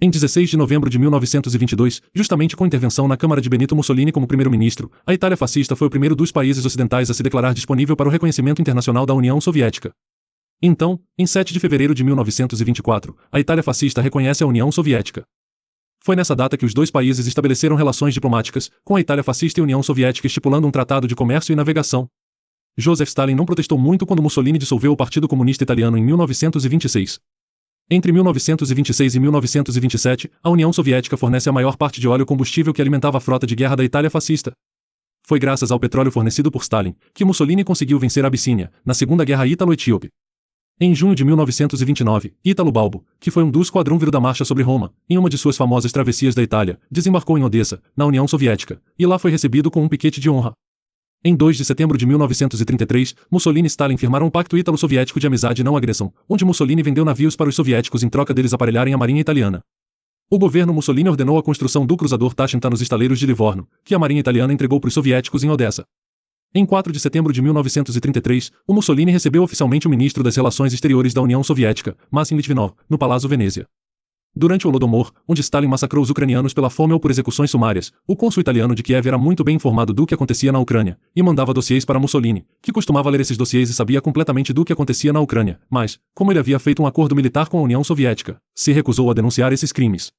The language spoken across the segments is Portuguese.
Em 16 de novembro de 1922, justamente com intervenção na Câmara de Benito Mussolini como primeiro-ministro, a Itália fascista foi o primeiro dos países ocidentais a se declarar disponível para o reconhecimento internacional da União Soviética. Então, em 7 de fevereiro de 1924, a Itália fascista reconhece a União Soviética. Foi nessa data que os dois países estabeleceram relações diplomáticas, com a Itália fascista e a União Soviética estipulando um tratado de comércio e navegação. Joseph Stalin não protestou muito quando Mussolini dissolveu o Partido Comunista Italiano em 1926. Entre 1926 e 1927, a União Soviética fornece a maior parte de óleo e combustível que alimentava a frota de guerra da Itália fascista. Foi graças ao petróleo fornecido por Stalin que Mussolini conseguiu vencer a Abissínia, na Segunda Guerra Ítalo-Etíope. Em junho de 1929, Ítalo Balbo, que foi um dos quadrúviros da marcha sobre Roma, em uma de suas famosas travessias da Itália, desembarcou em Odessa, na União Soviética, e lá foi recebido com um piquete de honra. Em 2 de setembro de 1933, Mussolini e Stalin firmaram um pacto ítalo-soviético de amizade e não agressão, onde Mussolini vendeu navios para os soviéticos em troca deles aparelharem a marinha italiana. O governo Mussolini ordenou a construção do cruzador Tachenta nos estaleiros de Livorno, que a marinha italiana entregou para os soviéticos em Odessa. Em 4 de setembro de 1933, o Mussolini recebeu oficialmente o ministro das Relações Exteriores da União Soviética, Massim Litvinov, no Palácio Venezia. Durante o Holodomor, onde Stalin massacrou os ucranianos pela fome ou por execuções sumárias, o cônsul italiano de Kiev era muito bem informado do que acontecia na Ucrânia, e mandava dossiês para Mussolini, que costumava ler esses dossiês e sabia completamente do que acontecia na Ucrânia, mas, como ele havia feito um acordo militar com a União Soviética, se recusou a denunciar esses crimes.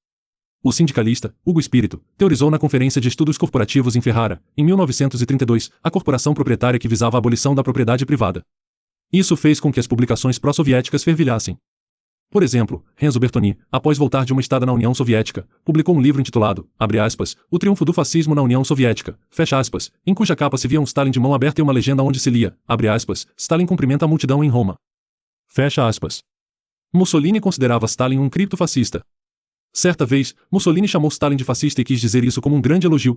O sindicalista, Hugo Espírito, teorizou na Conferência de Estudos Corporativos em Ferrara, em 1932, a corporação proprietária que visava a abolição da propriedade privada. Isso fez com que as publicações pró-soviéticas fervilhassem. Por exemplo, Renzo Bertoni, após voltar de uma estada na União Soviética, publicou um livro intitulado, abre aspas, O Triunfo do Fascismo na União Soviética, fecha aspas, em cuja capa se via um Stalin de mão aberta e uma legenda onde se lia, abre aspas, Stalin cumprimenta a multidão em Roma. Fecha aspas. Mussolini considerava Stalin um criptofascista. Certa vez, Mussolini chamou Stalin de fascista e quis dizer isso como um grande elogio.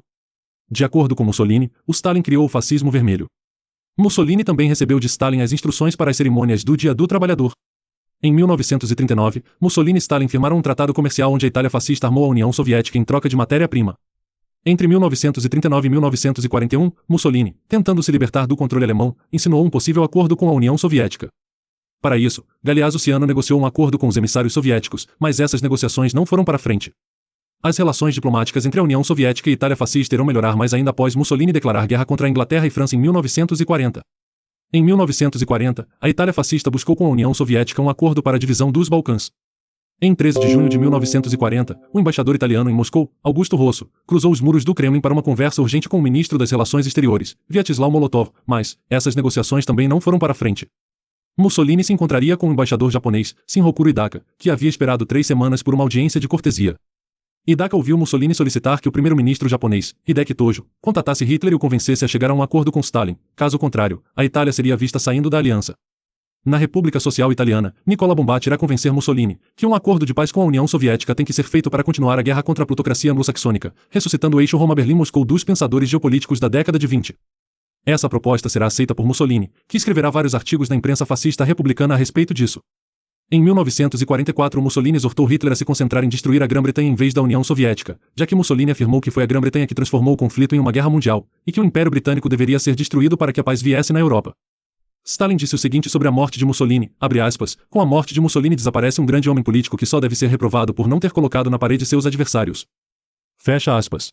De acordo com Mussolini, o Stalin criou o fascismo vermelho. Mussolini também recebeu de Stalin as instruções para as cerimônias do Dia do Trabalhador. Em 1939, Mussolini e Stalin firmaram um tratado comercial onde a Itália fascista armou a União Soviética em troca de matéria-prima. Entre 1939 e 1941, Mussolini, tentando se libertar do controle alemão, insinuou um possível acordo com a União Soviética. Para isso, Galeazzo Ciano negociou um acordo com os emissários soviéticos, mas essas negociações não foram para frente. As relações diplomáticas entre a União Soviética e a Itália fascista irão melhorar mais ainda após Mussolini declarar guerra contra a Inglaterra e França em 1940. Em 1940, a Itália fascista buscou com a União Soviética um acordo para a divisão dos Balcãs. Em 13 de junho de 1940, o embaixador italiano em Moscou, Augusto Rosso, cruzou os muros do Kremlin para uma conversa urgente com o ministro das Relações Exteriores, Vyacheslav Molotov, mas essas negociações também não foram para frente. Mussolini se encontraria com o embaixador japonês, Shinrokuro Hidaka, que havia esperado 3 semanas por uma audiência de cortesia. Hidaka ouviu Mussolini solicitar que o primeiro-ministro japonês, Hideki Tojo, contatasse Hitler e o convencesse a chegar a um acordo com Stalin. Caso contrário, a Itália seria vista saindo da aliança. Na República Social Italiana, Nicola Bombatti irá convencer Mussolini que um acordo de paz com a União Soviética tem que ser feito para continuar a guerra contra a plutocracia anglo-saxônica, ressuscitando o eixo Roma-Berlim-Moscou dos pensadores geopolíticos da década de 20. Essa proposta será aceita por Mussolini, que escreverá vários artigos na imprensa fascista republicana a respeito disso. Em 1944, Mussolini exortou Hitler a se concentrar em destruir a Grã-Bretanha em vez da União Soviética, já que Mussolini afirmou que foi a Grã-Bretanha que transformou o conflito em uma guerra mundial, e que o Império Britânico deveria ser destruído para que a paz viesse na Europa. Stalin disse o seguinte sobre a morte de Mussolini, abre aspas, com a morte de Mussolini desaparece um grande homem político que só deve ser reprovado por não ter colocado na parede seus adversários. Fecha aspas.